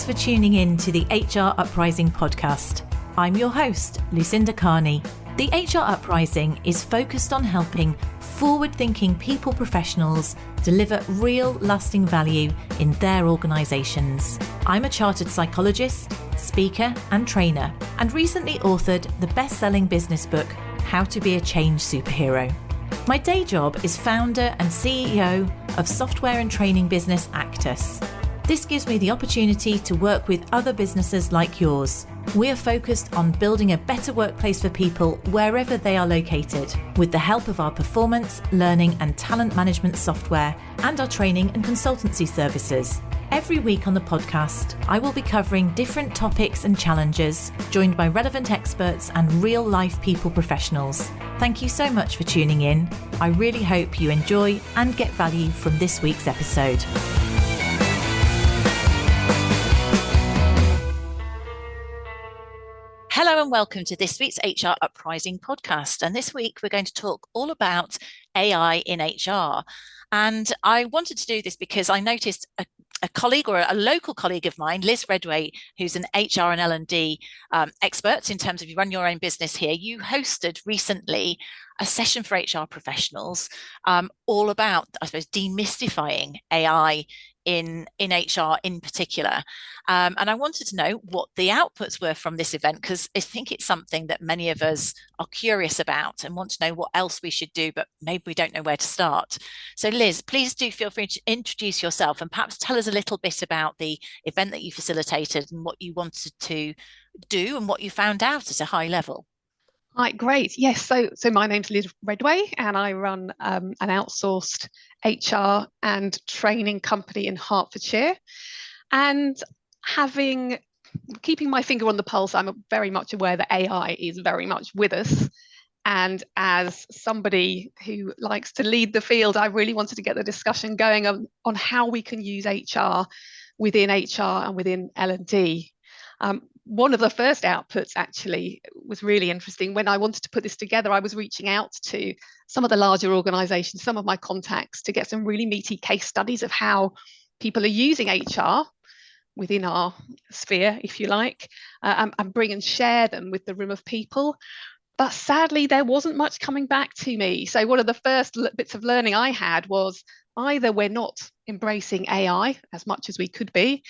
Thanks for tuning in to the HR Uprising podcast. I'm your host, Lucinda. The HR Uprising is focused on helping forward-thinking people professionals deliver real lasting value in their organisations. I'm a chartered psychologist, speaker and trainer, and recently authored the best-selling business book, How to Be a Change Superhero. My day job is founder and CEO of software and training business Actus. This gives me the opportunity to work with other businesses like yours. We are focused on building a better workplace for people wherever they are located, with the help of our performance, learning and talent management software and our training and consultancy services. Every week on the podcast, I will be covering different topics and challenges, joined by relevant experts and real-life people professionals. Thank you so much for tuning in. I really hope you enjoy and get value from this week's episode. Hello and welcome to this week's HR Uprising podcast. And this week we're going to talk all about AI in HR. And I wanted to do this because I noticed a colleague or a local colleague of mine, Liz Redway, who's an HR and L&D expert in terms of you run your own business here. You hosted recently a session for HR professionals all about, I suppose, demystifying AI in HR in particular. And I wanted to know what the outputs were from this event, because I think it's something that many of us are curious about and want to know what else we should do, but maybe we don't know where to start. So Liz, please do feel free to introduce yourself and perhaps tell us a little bit about the event that you facilitated and what you wanted to do and what you found out at a high level. Hi, great. Yes, so my name's Liz Redway and I run an outsourced HR and training company in Hertfordshire. And keeping my finger on the pulse, I'm very much aware that AI is very much with us. And as somebody who likes to lead the field, I really wanted to get the discussion going on how we can use HR within HR and within L&D. One of the first outputs actually was really interesting. When I wanted to put this together, I was reaching out to some of the larger organisations, some of my contacts, to get some really meaty case studies of how people are using HR within our sphere, if you like, and bring and share them with the room of people. But sadly, there wasn't much coming back to me. So one of the first bits of learning I had was either we're not embracing AI as much as we could be,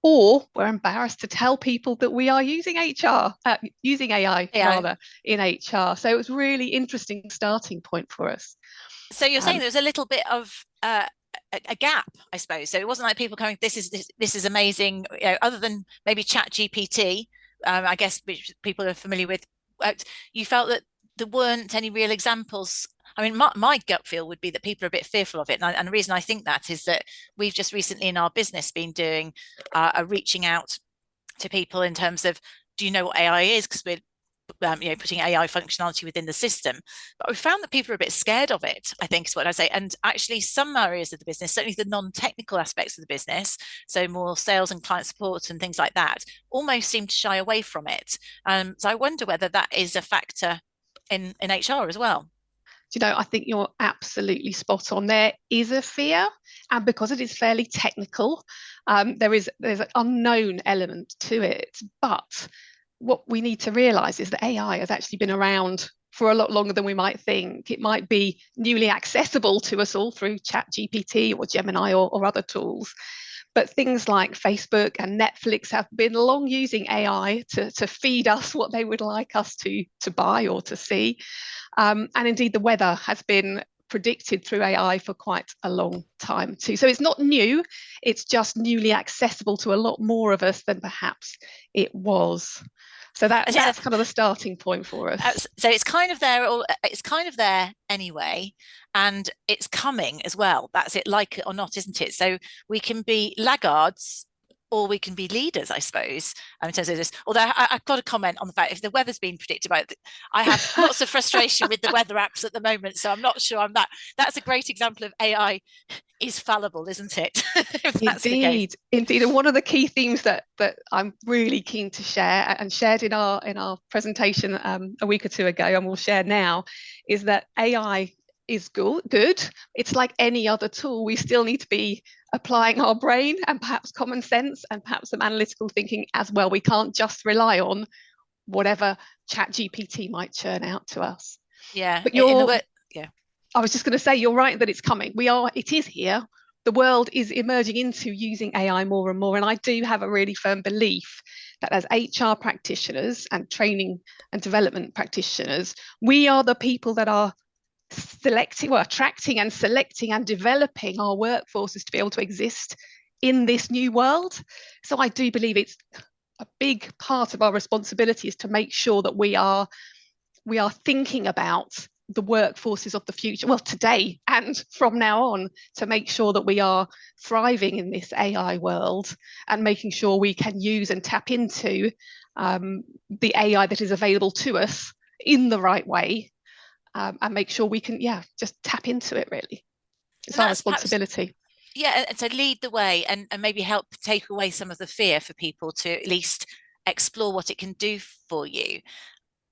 or we're embarrassed to tell people that we are using using AI rather in HR. So it was really interesting starting point for us. So you're saying there was a little bit of a gap, I suppose. So it wasn't like people going, this is amazing. You know, other than maybe ChatGPT, I guess, which people are familiar with. You felt that there weren't any real examples. I mean, my gut feel would be that people are a bit fearful of it. And the reason I think that is that we've just recently in our business been doing a reaching out to people in terms of, do you know what AI is? Because we're putting AI functionality within the system. But we found that people are a bit scared of it, I think is what I say. And actually some areas of the business, certainly the non-technical aspects of the business, so more sales and client support and things like that, almost seem to shy away from it. So I wonder whether that is a factor in HR as well. You know, I think you're absolutely spot on. There is a fear, and because it is fairly technical, there's an unknown element to it. But what we need to realise is that AI has actually been around for a lot longer than we might think. It might be newly accessible to us all through ChatGPT or Gemini or other tools. But things like Facebook and Netflix have been long using AI to feed us what they would like us to buy or to see. And indeed, the weather has been predicted through AI for quite a long time too. So it's not new, it's just newly accessible to a lot more of us than perhaps it was. So that's kind of the starting point for us. So it's kind of there, it's kind of there anyway, and it's coming as well. That's it, like it or not, isn't it? So we can be laggards or we can be leaders, I suppose, in terms of this. Although I've got to comment on the fact, if the weather's been predicted by it, I have lots of frustration with the weather apps at the moment, so I'm not sure I'm that. That's a great example of AI is fallible, isn't it? Indeed. And one of the key themes that I'm really keen to share, and shared in our presentation a week or two ago, and we'll share now, is that AI is good. It's like any other tool. We still need to be applying our brain and perhaps common sense and perhaps some analytical thinking as well. We can't just rely on whatever ChatGPT might churn out to us. Yeah. But yeah. I was just going to say, you're right that it's coming. It is here. The world is emerging into using AI more and more. And I do have a really firm belief that as HR practitioners and training and development practitioners, we are the people that are attracting and selecting and developing our workforces to be able to exist in this new world. So I do believe it's a big part of our responsibility is to make sure that we are thinking about the workforces of the future, well, today and from now on, to make sure that we are thriving in this AI world and making sure we can use and tap into the AI that is available to us in the right way, and make sure we can, just tap into it, really. It's our responsibility. And so lead the way and maybe help take away some of the fear for people to at least explore what it can do for you.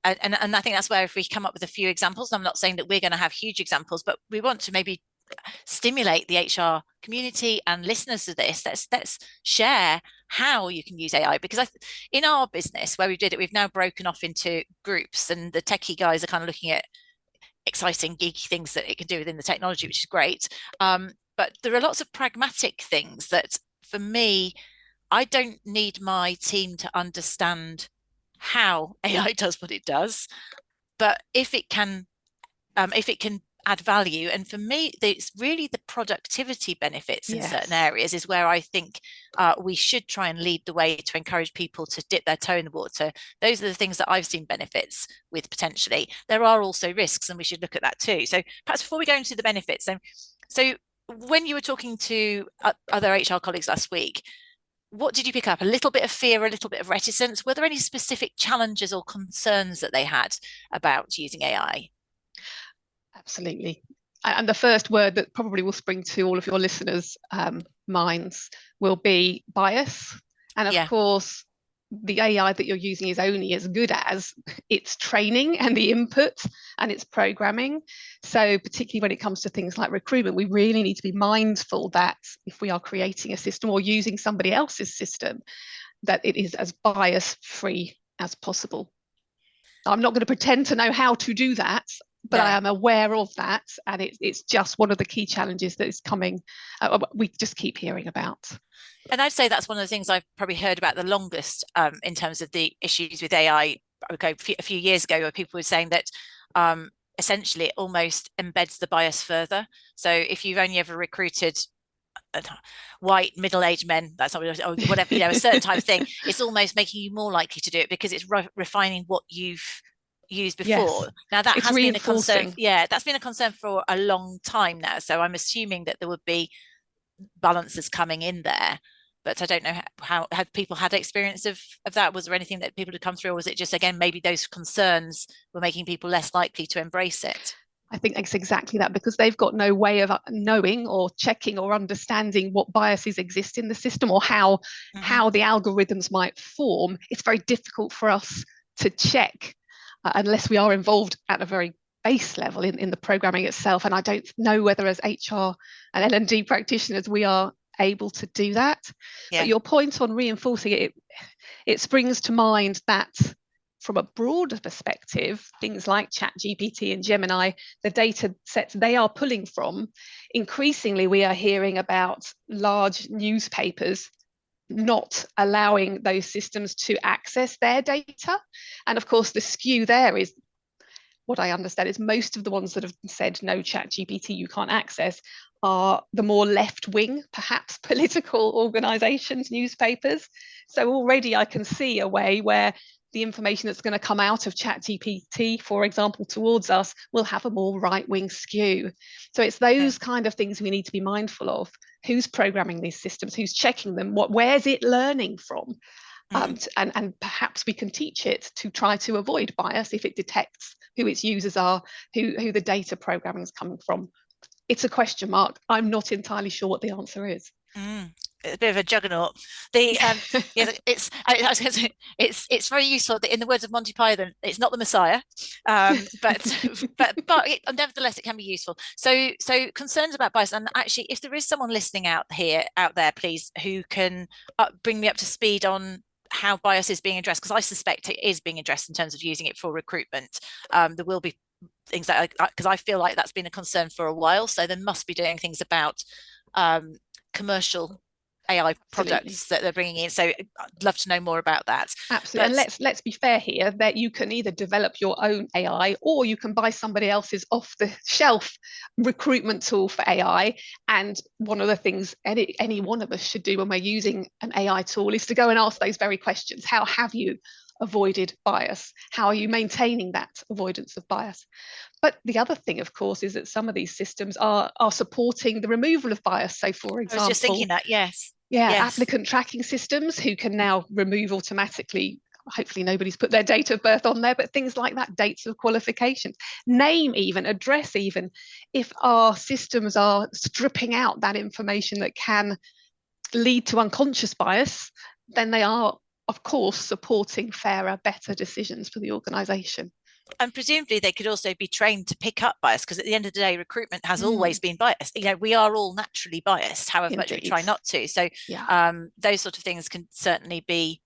And I think that's where if we come up with a few examples, I'm not saying that we're going to have huge examples, but we want to maybe stimulate the HR community and listeners to this. Let's share how you can use AI, because in our business where we did it, we've now broken off into groups, and the techie guys are kind of looking at exciting geeky things that it can do within the technology, which is great. But there are lots of pragmatic things that, for me, I don't need my team to understand how AI does what it does, but if it can add value, and for me, it's really the productivity benefits in certain areas is where I think we should try and lead the way to encourage people to dip their toe in the water. Those are the things that I've seen benefits with potentially. There are also risks, and we should look at that too. So perhaps before we go into the benefits, so when you were talking to other HR colleagues last week, what did you pick up? A little bit of fear, a little bit of reticence? Were there any specific challenges or concerns that they had about using AI? Absolutely. And the first word that probably will spring to all of your listeners' minds will be bias. And of course, the AI that you're using is only as good as its training and the input and its programming. So particularly when it comes to things like recruitment, we really need to be mindful that if we are creating a system or using somebody else's system, that it is as bias-free as possible. I'm not going to pretend to know how to do that, but I am aware of that, and it's just one of the key challenges that is coming. We just keep hearing about. And I'd say that's one of the things I've probably heard about the longest in terms of the issues with AI. Okay, a few years ago, where people were saying that essentially it almost embeds the bias further. So if you've only ever recruited white middle-aged men, that's not or whatever, a certain type of thing, it's almost making you more likely to do it because it's refining what you've used before. Now that has been a concern. That's been a concern for a long time now. So I'm assuming that there would be balances coming in there, but I don't know how have people had experience of that. Was there anything that people had come through, or was it just, again, maybe those concerns were making people less likely to embrace it? I think it's exactly that, because they've got no way of knowing or checking or understanding what biases exist in the system or how the algorithms might form. It's very difficult for us to check unless we are involved at a very base level in the programming itself. And I don't know whether as HR and L&D practitioners we are able to do that. But your point on reinforcing it springs to mind that from a broader perspective, things like ChatGPT and Gemini, the data sets they are pulling from, increasingly we are hearing about large newspapers not allowing those systems to access their data. And of course, the skew there is, what I understand is most of the ones that have said no, ChatGPT you can't access are the more left-wing, perhaps political organisations, newspapers. So already I can see a way where the information that's going to come out of ChatGPT, for example, towards us will have a more right-wing skew. So it's those kind of things we need to be mindful of. Who's programming these systems? Who's checking them? Where's it learning from? And perhaps we can teach it to try to avoid bias if it detects who its users are, who the data programming is coming from. It's a question mark. I'm not entirely sure what the answer is. a bit of a juggernaut. The yeah, I was going to say, it's very useful that in the words of Monty Python, it's not the Messiah, but nevertheless it can be useful. So concerns about bias, and actually, if there is someone listening out there, please, who can bring me up to speed on how bias is being addressed, because I suspect it is being addressed in terms of using it for recruitment. There will be things that, because I feel like that's been a concern for a while, so there must be doing things about commercial AI products that they're bringing in. So I'd love to know more about that. Absolutely. And let's be fair here, that you can either develop your own AI or you can buy somebody else's off the shelf recruitment tool for AI. And one of the things any one of us should do when we're using an AI tool is to go and ask those very questions. How have you avoided bias? How are you maintaining that avoidance of bias? But the other thing, of course, is that some of these systems are supporting the removal of bias. So, for example, I was just thinking that, yes. Yeah, yes. Applicant tracking systems who can now remove automatically. Hopefully nobody's put their date of birth on there, but things like that, dates of qualifications, name even, address even. If our systems are stripping out that information that can lead to unconscious bias, then they are, of course, supporting fairer, better decisions for the organisation. And presumably they could also be trained to pick up bias, because at the end of the day, recruitment has always been biased. We are all naturally biased, however much we try not to. So those sort of things can certainly be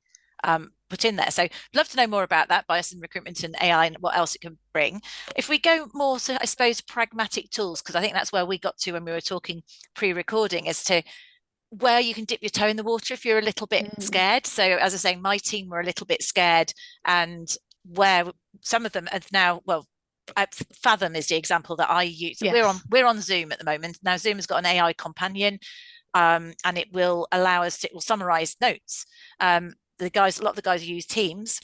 put in there. So I'd love to know more about that, bias in recruitment and AI, and what else it can bring. If we go more to, I suppose, pragmatic tools, because I think that's where we got to when we were talking pre-recording, as to where you can dip your toe in the water if you're a little bit scared. So as I say, my team were a little bit scared, and where some of them have now, Fathom is the example that I use. Yes. We're on Zoom at the moment. Now Zoom has got an AI companion, and it will allow us to, it will summarize notes. A lot of the guys use Teams,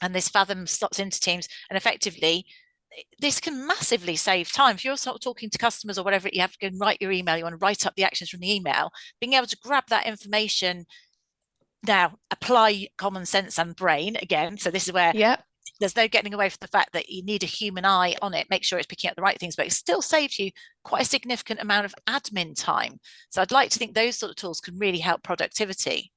and this Fathom slots into Teams, and effectively this can massively save time. If you're sort of talking to customers or whatever, you have to go and write your email, you want to write up the actions from the email, being able to grab that information. Now, apply common sense and brain again. So this is where there's no getting away from the fact that you need a human eye on it, make sure it's picking up the right things, but it still saves you quite a significant amount of admin time. So I'd like to think those sort of tools can really help productivity.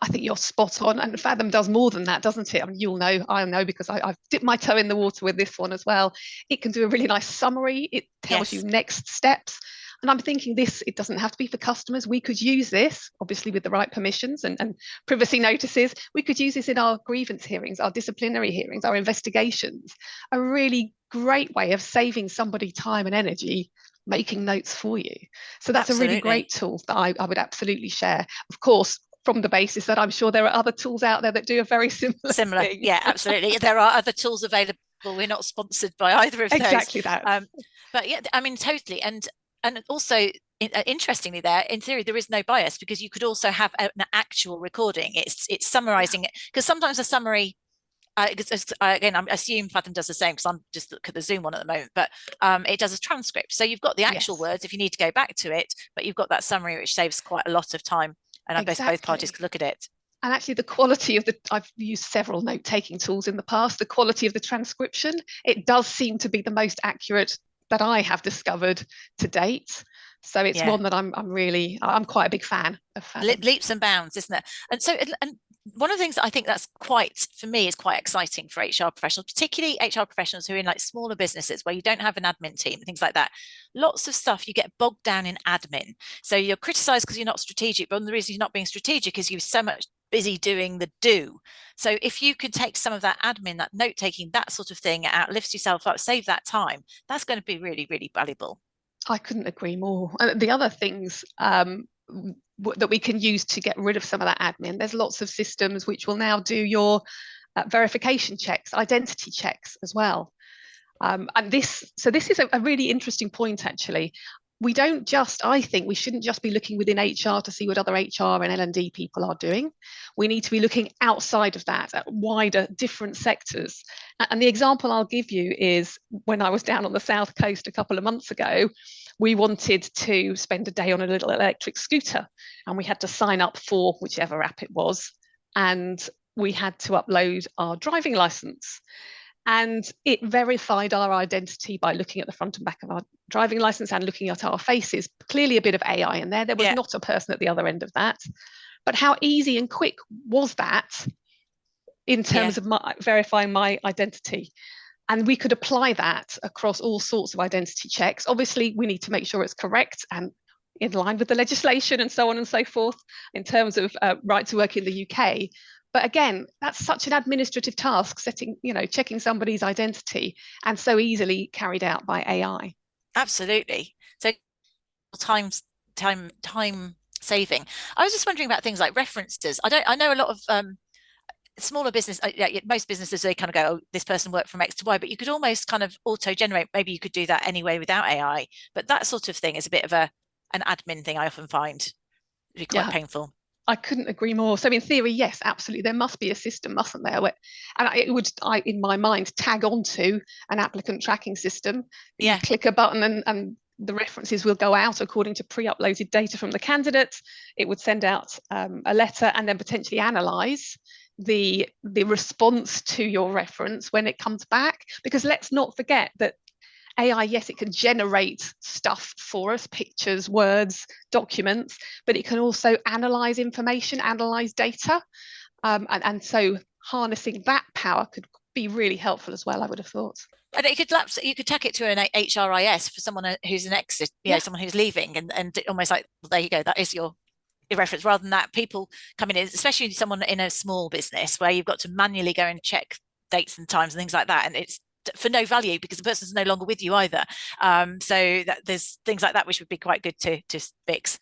I think you're spot on, and Fathom does more than that, doesn't it? I mean, you'll know, I'll know, because I've dipped my toe in the water with this one as well. It can do a really nice summary. It tells you next steps. And I'm thinking it doesn't have to be for customers. We could use this, obviously, with the right permissions and privacy notices. We could use this in our grievance hearings, our disciplinary hearings, our investigations. A really great way of saving somebody time and energy making notes for you. So that's a really great tool that I would absolutely share. Of course, from the basis that I'm sure there are other tools out there that do a very similar thing. Yeah, absolutely. There are other tools available. We're not sponsored by either of those. Exactly that. But yeah, I mean, totally. And also, interestingly, there in theory there is no bias, because you could also have an actual recording. It's summarizing it, because sometimes a summary, again, I assume Fathom does the same, because I'm just looking at the Zoom one at the moment, but it does a transcript, so you've got the actual words if you need to go back to it, but you've got that summary, which saves quite a lot of time, and I guess both parties could look at it. And actually the quality of I've used several note-taking tools in the past, the quality of the transcription, it does seem to be the most accurate that I have discovered to date. So it's one that I'm quite a big fan of. Leaps and bounds, isn't it? And so, and one of the things that I think that's for me is quite exciting for HR professionals, particularly HR professionals who are in like smaller businesses where you don't have an admin team, things like that. Lots of stuff, you get bogged down in admin. So you're criticized because you're not strategic, but one of the reasons you're not being strategic is you're so much busy doing the do. So if you could take some of that admin, that note taking, that sort of thing out, lifts yourself up, save that time, that's going to be really, really valuable. I couldn't agree more. The other things that we can use to get rid of some of that admin, there's lots of systems which will now do your verification checks, identity checks as well. And this is a really interesting point, actually. I think we shouldn't just be looking within HR to see what other HR and L&D people are doing. We need to be looking outside of that at wider, different sectors. And the example I'll give you is when I was down on the South Coast a couple of months ago, we wanted to spend a day on a little electric scooter, and we had to sign up for whichever app it was, and we had to upload our driving license. And it verified our identity by looking at the front and back of our driving license and looking at our faces. Clearly a bit of AI in there. There was not a person at the other end of that. But how easy and quick was that in terms of verifying my identity? And we could apply that across all sorts of identity checks. Obviously, we need to make sure it's correct and in line with the legislation and so on and so forth in terms of right to work in the UK. But again, that's such an administrative task, checking somebody's identity, and so easily carried out by AI. Absolutely. So time saving. I was just wondering about things like references. I know a lot of smaller business, most businesses, they kind of go, oh, this person worked from X to Y, but you could almost kind of auto-generate. Maybe you could do that anyway without AI, but that sort of thing is a bit of an admin thing I often find to be quite painful. I couldn't agree more. So in theory, yes, absolutely. There must be a system, mustn't there? And it would, in my mind, tag onto an applicant tracking system. You click a button and the references will go out according to pre-uploaded data from the candidate. It would send out a letter and then potentially analyse the response to your reference when it comes back. Because let's not forget that AI, yes, it can generate stuff for us, pictures, words, documents, but it can also analyse information, analyse data. And so harnessing that power could be really helpful as well, I would have thought. And you could tack it to an HRIS for someone who's an exit, someone who's leaving, and almost like, well, there you go, that is your reference, rather than that people coming in, especially someone in a small business where you've got to manually go and check dates and times and things like that, and it's for no value because the person's no longer with you either. So that there's things like that which would be quite good to fix.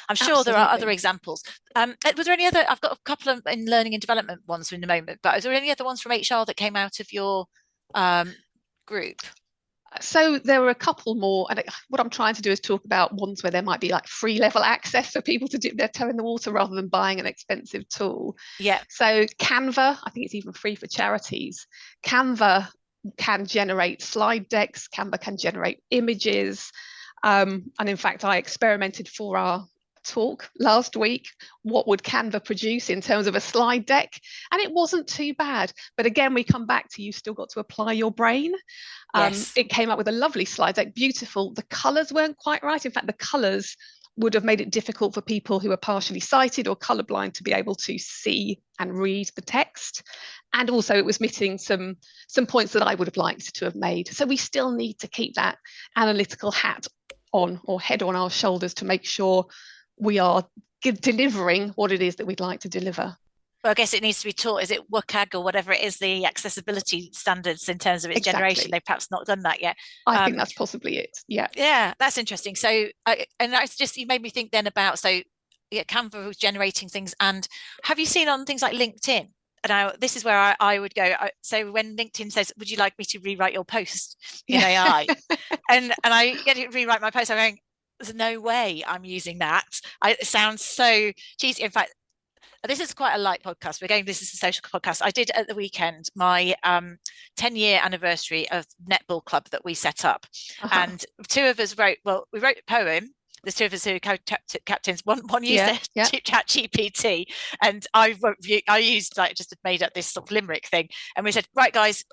I'm sure Absolutely. There are other examples. Was there any other? I've got a couple of in learning and development ones in a moment, but is there any other ones from HR that came out of your group? So there were a couple more, and what I'm trying to do is talk about ones where there might be like free level access for people to dip their toe in the water rather than buying an expensive tool. Yeah. So Canva, I think it's even free for charities. Canva can generate slide decks, Canva can generate images. And in fact, I experimented for our talk last week, what would Canva produce in terms of a slide deck? And it wasn't too bad. But again, we come back to, you still got to apply your brain. Yes. It came up with a lovely slide deck, beautiful. The colours weren't quite right. In fact, the colours would have made it difficult for people who are partially sighted or colourblind to be able to see and read the text. And also it was missing some points that I would have liked to have made. So we still need to keep that analytical hat on, or head on our shoulders, to make sure we are delivering what it is that we'd like to deliver. Well, I guess it needs to be taught. Is it WCAG or whatever it is, the accessibility standards in terms of its generation? They've perhaps not done that yet. I think that's possibly it. Yeah. Yeah, that's interesting. So, and that's just, you made me think then about, Canva was generating things. And have you seen on things like LinkedIn? Now, this is where I would go. So when LinkedIn says, would you like me to rewrite your post in AI? and I get to rewrite my post, I'm going, there's no way I'm using that. It sounds so cheesy. In fact, this is quite a light podcast. This is a social podcast. I did at the weekend my 10-year anniversary of netball club that we set up. And two of us we wrote a poem. There's two of us who captains. One used ChatGPT, and I used just made up this sort of limerick thing. And we said, right, guys,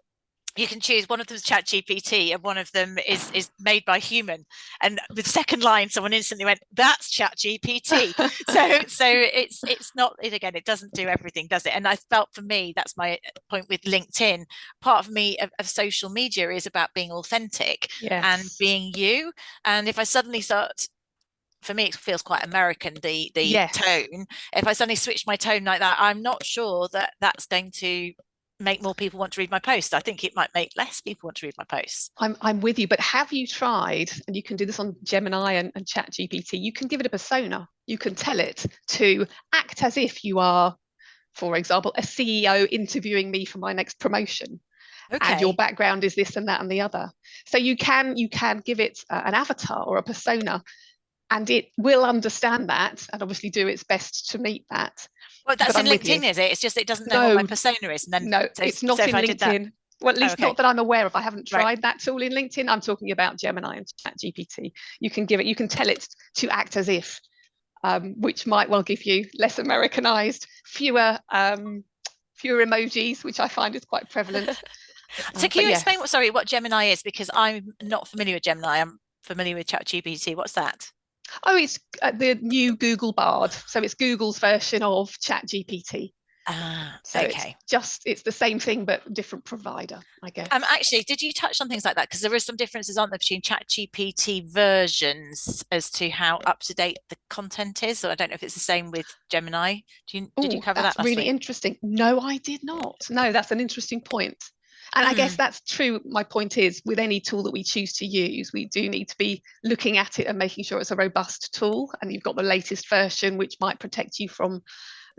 you can choose. One of them is ChatGPT, and one of them is made by human. And the second line, someone instantly went, "That's ChatGPT." so it's not. Again, it doesn't do everything, does it? And I felt, for me, that's my point with LinkedIn. Part of me of social media is about being authentic and being you. And if I suddenly start, for me, it feels quite American, the tone. If I suddenly switch my tone like that, I'm not sure that that's going to make more people want to read my post. I think it might make less people want to read my posts. I'm with you, but have you tried, and you can do this on Gemini and ChatGPT, you can give it a persona. You can tell it to act as if you are, for example, a CEO interviewing me for my next promotion. Okay. And your background is this and that and the other. So you can give it an avatar or a persona, and it will understand that and obviously do its best to meet that. Well, that's in LinkedIn, is it? It's just it doesn't know what my persona is. And then, it's not in LinkedIn. Well, at least not that I'm aware of. I haven't tried that tool in LinkedIn. I'm talking about Gemini and ChatGPT. You can tell it to act as if, which might well give you less Americanized, fewer emojis, which I find is quite prevalent. So can you explain what Gemini is? Because I'm not familiar with Gemini. I'm familiar with ChatGPT. What's that? Oh, it's the new Google Bard. So it's Google's version of ChatGPT. So okay. It's the same thing, but different provider, I guess. Actually, did you touch on things like that? Because there are some differences, aren't there, between ChatGPT versions as to how up to date the content is? So I don't know if it's the same with Gemini. Did you cover that last week? That's really interesting. No, I did not. No, that's an interesting point. And I guess that's true. My point is, with any tool that we choose to use, we do need to be looking at it and making sure it's a robust tool, and you've got the latest version, which might protect you from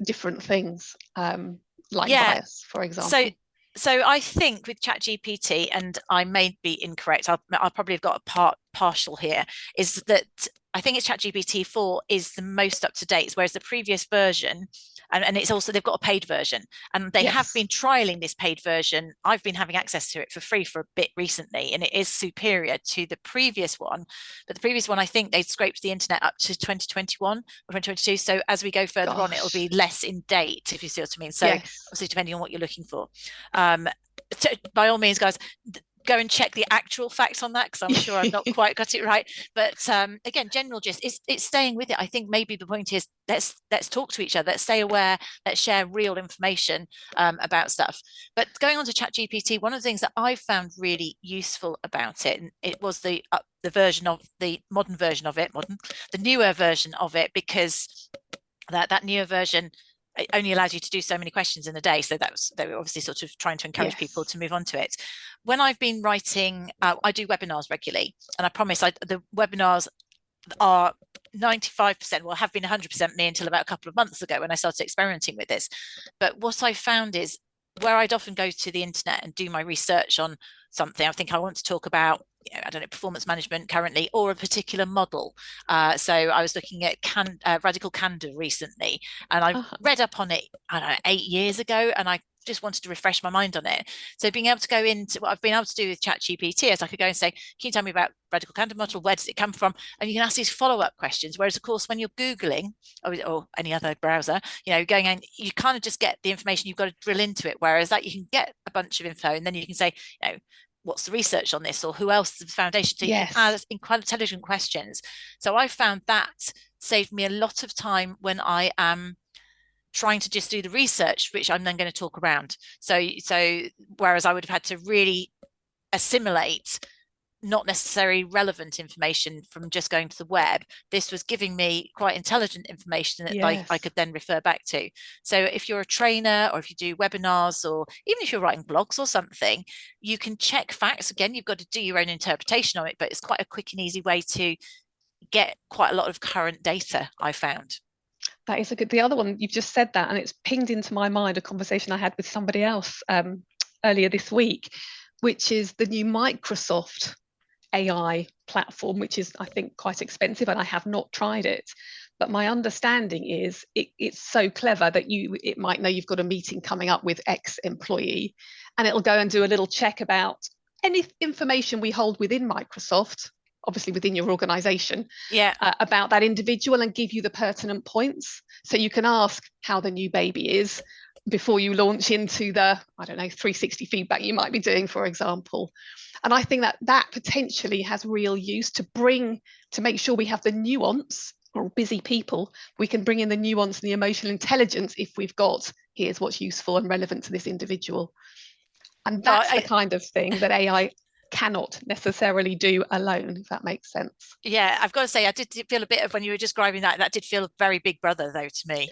different things, like bias, for example. So I think with ChatGPT, and I may be incorrect, I'll probably have got a partial here, is that I think it's ChatGPT 4 is the most up to date, whereas the previous version, and it's also, they've got a paid version, and they have been trialing this paid version. I've been having access to it for free for a bit recently, and it is superior to the previous one. But the previous one, I think they scraped the internet up to 2021 or 2022. So as we go further on, it'll be less in date, if you see what I mean. So obviously, depending on what you're looking for. So by all means, guys, go and check the actual facts on that, because I'm sure I've not quite got it right. But again, general gist is it's staying with it. I think maybe the point is let's talk to each other, let's stay aware, let's share real information about stuff. But going on to ChatGPT, one of the things that I found really useful about it, and it was the version of the modern version of it, the newer version of it, because that newer version, it only allows you to do so many questions in a day. So they were obviously sort of trying to encourage people to move on to it. When I've been writing, I do webinars regularly, and I promise the webinars are 95%, well, have been 100% me until about a couple of months ago when I started experimenting with this. But what I found is, where I'd often go to the internet and do my research on something, I think I want to talk about, I don't know, performance management currently, or a particular model. So I was looking at radical candor recently, and I read up on it, I don't know, 8 years ago, and I just wanted to refresh my mind on it. So being able to go into what I've been able to do with ChatGPT is I could go and say, can you tell me about radical candor model? Where does it come from? And you can ask these follow-up questions. Whereas, of course, when you're Googling or any other browser, going in, you kind of just get the information, you've got to drill into it. Whereas that you can get a bunch of info, and then you can say, what's the research on this, or who else is the foundation? So you can ask intelligent questions. So I found that saved me a lot of time when I am trying to just do the research, which I'm then going to talk around. So whereas I would have had to really assimilate not necessarily relevant information from just going to the web, this was giving me quite intelligent information that I could then refer back to. So if you're a trainer, or if you do webinars, or even if you're writing blogs or something, you can check facts. Again, you've got to do your own interpretation of it, but it's quite a quick and easy way to get quite a lot of current data, I found. That is the other one, you've just said that, and it's pinged into my mind a conversation I had with somebody else earlier this week, which is the new Microsoft AI platform, which is, I think, quite expensive, and I have not tried it. But my understanding is it's so clever that it might know you've got a meeting coming up with X employee, and it'll go and do a little check about any information we hold within Microsoft, obviously within your organization, about that individual, and give you the pertinent points. So you can ask how the new baby is before you launch into the, I don't know, 360 feedback you might be doing, for example. And I think that potentially has real use to make sure we have the nuance, or busy people, we can bring in the nuance and the emotional intelligence if we've got, here's what's useful and relevant to this individual. And that's the kind of thing that AI cannot necessarily do alone, if that makes sense. Yeah, I've got to say, I did feel a bit of, when you were describing that did feel very Big Brother, though, to me.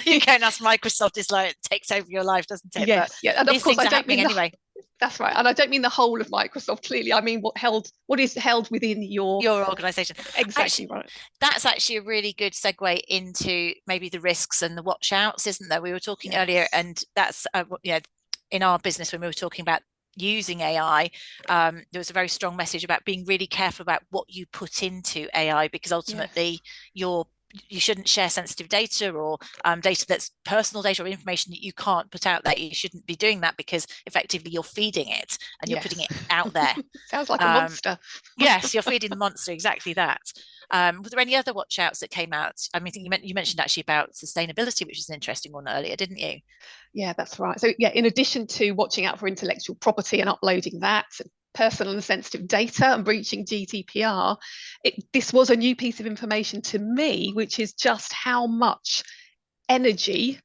You go and ask Microsoft, it's like, it takes over your life, doesn't it? Yes, and of course I don't mean anyway. That's right, and I don't mean the whole of Microsoft, clearly. I mean what is held within your organization. Exactly, right. That's actually a really good segue into maybe the risks and the watch outs, isn't there? We were talking earlier, and that's in our business, when we were talking about using AI, there was a very strong message about being really careful about what you put into AI, because ultimately your you shouldn't share sensitive data or data that's personal data or information that you can't put out there. You shouldn't be doing that because effectively you're feeding it and you're putting it out there. Sounds like a monster. Yes, you're feeding the monster, exactly that. Were there any other watch outs that came out? I mean, I think you mentioned actually about sustainability, which is an interesting one earlier, didn't you? Yeah, that's right. So yeah, in addition to watching out for intellectual property and uploading that, personal and sensitive data and breaching GDPR, this was a new piece of information to me, which is just how much energy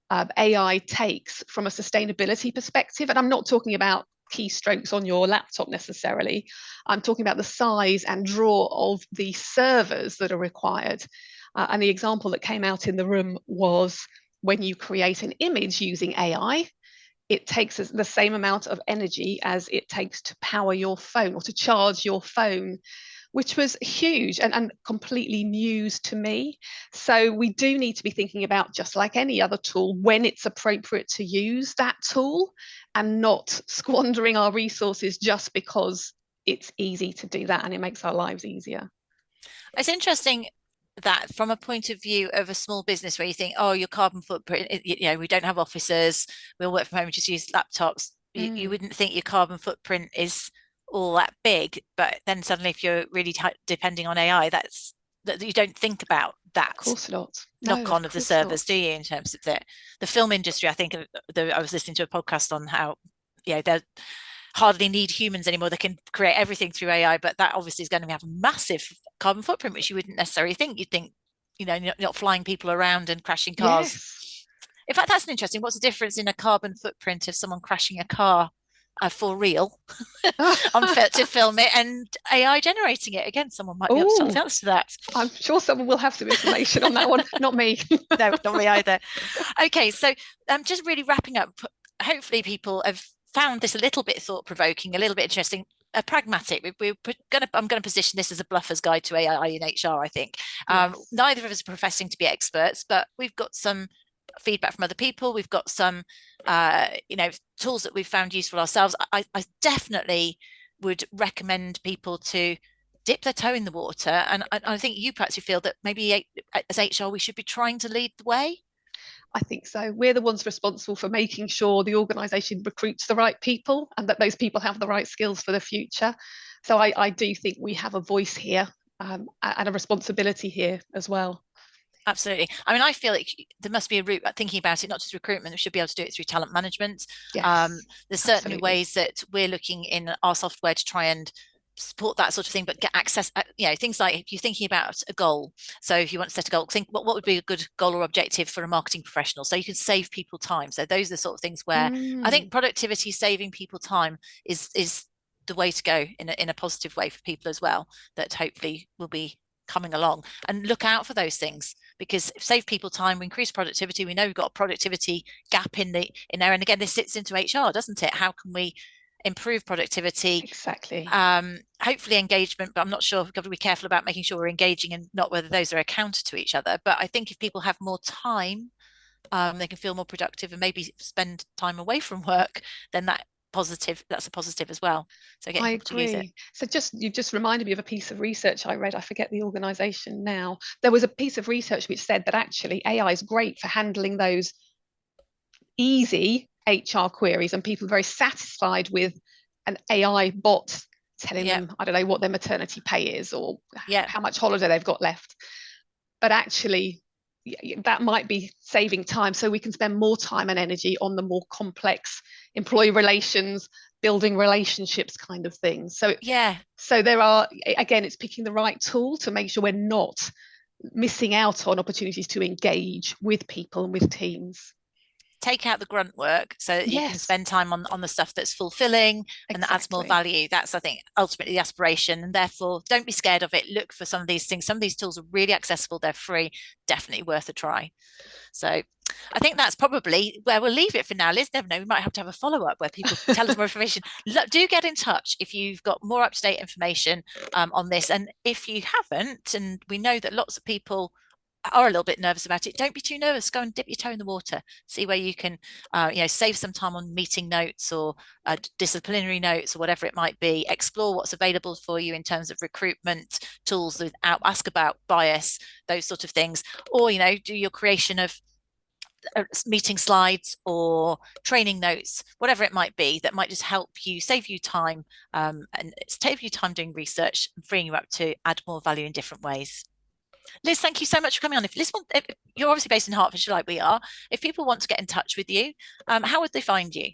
AI takes from a sustainability perspective. And I'm not talking about keystrokes on your laptop necessarily. I'm talking about the size and draw of the servers that are required. And the example that came out in the room was when you create an image using AI, it takes the same amount of energy as it takes to power your phone or to charge your phone, which was huge and completely news to me. So we do need to be thinking about, just like any other tool, when it's appropriate to use that tool and not squandering our resources just because it's easy to do that and it makes our lives easier. It's interesting that from a point of view of a small business where you think, oh, your carbon footprint, we don't have offices, we'll work from home, just use laptops. You wouldn't think your carbon footprint is all that big, but then suddenly if you're really depending on AI, that you don't think about that. Of course not. Knock on of the servers, do you? In terms of the film industry, I think I was listening to a podcast on how they hardly need humans anymore. They can create everything through AI, but that obviously is going to have a massive carbon footprint, which you wouldn't necessarily think. You'd think, not flying people around and crashing cars. Yes. In fact, that's interesting. What's the difference in a carbon footprint of someone crashing a car for real to film it and AI generating it? Again, someone might be able to tell us that. I'm sure someone will have some information on that one. Not me. No, not me either. Okay, so just really wrapping up. Hopefully people have found this a little bit thought-provoking, a little bit interesting, pragmatic. I'm going to position this as a bluffer's guide to AI in HR, I think. Yes. Neither of us are professing to be experts, but we've got some feedback from other people. We've got some, tools that we've found useful ourselves. I definitely would recommend people to dip their toe in the water. And I think you perhaps feel that maybe as HR, we should be trying to lead the way. I think so. We're the ones responsible for making sure the organisation recruits the right people and that those people have the right skills for the future. So I do think we have a voice here and a responsibility here as well. Absolutely. I mean, I feel like there must be a route, thinking about it, not just recruitment, we should be able to do it through talent management. Yes, there's certainly ways that we're looking in our software to try and support that sort of thing, but get access, things like if you're thinking about a goal. So if you want to set a goal, think what would be a good goal or objective for a marketing professional, so you can save people time. So those are the sort of things where I think productivity, saving people time is the way to go in a positive way for people as well, that hopefully will be coming along. And look out for those things, because save people time, we increase productivity. We know we've got a productivity gap in there, and again, this sits into HR, doesn't it? How can we improve productivity? Exactly. Hopefully engagement, but I'm not sure. We've got to be careful about making sure we're engaging and not whether those are a counter to each other. But I think if people have more time, they can feel more productive and maybe spend time away from work, then that's a positive as well. So I agree. So you've just reminded me of a piece of research I read. I forget the organisation now. There was a piece of research which said that actually AI is great for handling those easy HR queries, and people are very satisfied with an AI bot telling them, I don't know, what their maternity pay is or how much holiday they've got left. But actually, that might be saving time, so we can spend more time and energy on the more complex employee relations, building relationships kind of things. So there are, again, it's picking the right tool to make sure we're not missing out on opportunities to engage with people and with teams. Take out the grunt work so that you can spend time on the stuff that's fulfilling and that adds more value. That's, I think, ultimately the aspiration. And therefore, don't be scared of it. Look for some of these things. Some of these tools are really accessible. They're free. Definitely worth a try. So I think that's probably where we'll leave it for now. Liz, never know, we might have to have a follow-up where people tell us more information. Do get in touch if you've got more up-to-date information on this. And if you haven't, and we know that lots of people are a little bit nervous about it, don't be too nervous. Go and dip your toe in the water. See where you can, save some time on meeting notes or disciplinary notes or whatever it might be. Explore what's available for you in terms of recruitment tools. Ask about bias, those sort of things, or do your creation of meeting slides or training notes, whatever it might be, that might just help you, save you time, and save you time doing research and freeing you up to add more value in different ways. Liz, thank you so much for coming on. If you're obviously based in Hertfordshire like we are, if people want to get in touch with you, how would they find you?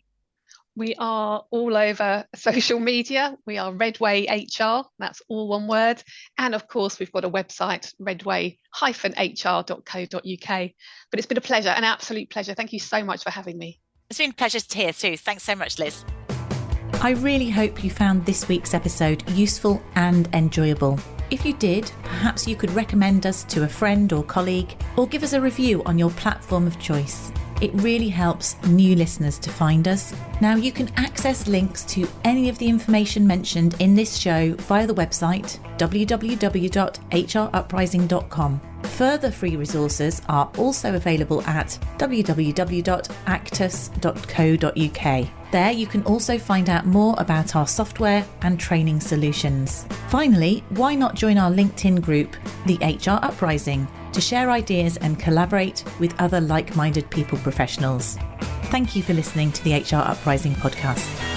We are all over social media. We are Redway HR, that's all one word. And of course, we've got a website, redway-hr.co.uk. But it's been a pleasure, an absolute pleasure. Thank you so much for having me. It's been a pleasure to hear too. Thanks so much, Liz. I really hope you found this week's episode useful and enjoyable. If you did, perhaps you could recommend us to a friend or colleague, or give us a review on your platform of choice. It really helps new listeners to find us. Now you can access links to any of the information mentioned in this show via the website www.hruprising.com. Further free resources are also available at www.actus.co.uk. There you can also find out more about our software and training solutions. Finally, why not join our LinkedIn group, the HR Uprising, to share ideas and collaborate with other like-minded people professionals. Thank you for listening to the HR Uprising podcast.